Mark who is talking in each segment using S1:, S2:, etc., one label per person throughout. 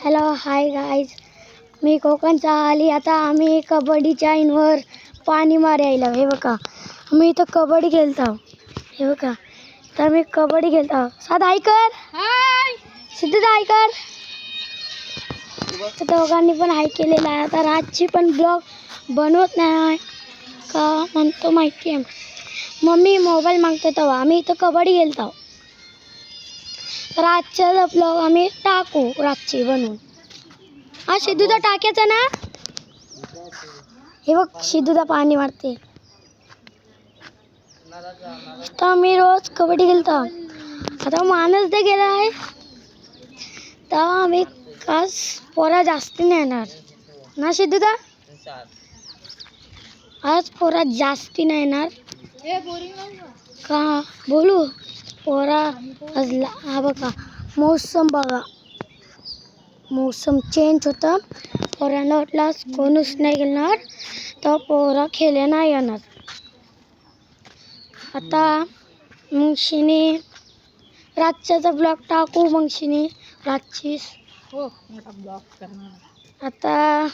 S1: Hello hi guys, मी कोकणचा आली. आता आम्ही कबड्डीच्या इनवर पाणी मारायला. हे बघा, मी इथं कबड्डी खेळतो. हे बघा, तर मी कबड्डी खेळतो. साध हायकर, हाय सिद्धू हायकर. तर दोघांनी पण हाय केलेला आहे. आता राजची पण ब्लॉग बनवत नाही का म्हणतो माहिती आहे. मम्मी मोबाईल मागतो तेव्हा आम्ही इथं कबड्डी खेळतो. रातचा ब्लॉग आम्ही टाकू रातची बनवून. हा सिद्धूचा टाक्याचा ना. हे बघ सिद्धूचा पाणी मारते. तर मी रोज कबड्डी खेळतो. आता माणूस ते गेला आहे तर आम्ही खास पोरा जास्ती नाही येणार ना सिद्धूचा. आज पोरा जास्ती नाही येणार का बोलू. पोरा हा बघा मौसम बघा, मौसम चेंज होता. पोरांना वाटलं कोणच नाही घेणार तर पोरा खेळले नाही येणार. आता मग शिनी रातच्याचा ब्लॉग टाकू. मग शिनी रातची हो मोठा ब्लॉग करणार. आता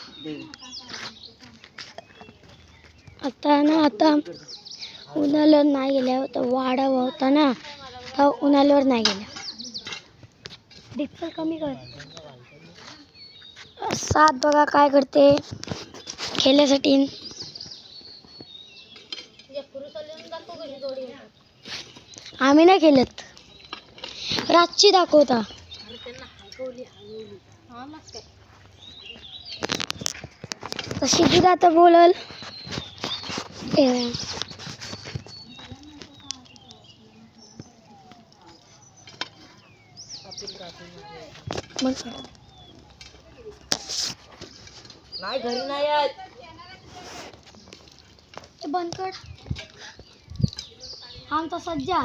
S1: उन्हाळ्यावर नाही गेल्या होता, वाडा होता ना तर उन्हाळ्यावर नाही गेल्या. डिक्सल कमी कर. सात बघा काय करते खेळण्यासाठी. आम्ही नाही खेळत, रातची दाखवता. सिद्धू आता बोलल. नाही घरी नाही आहेत. बंद कर. आमचा सज्जा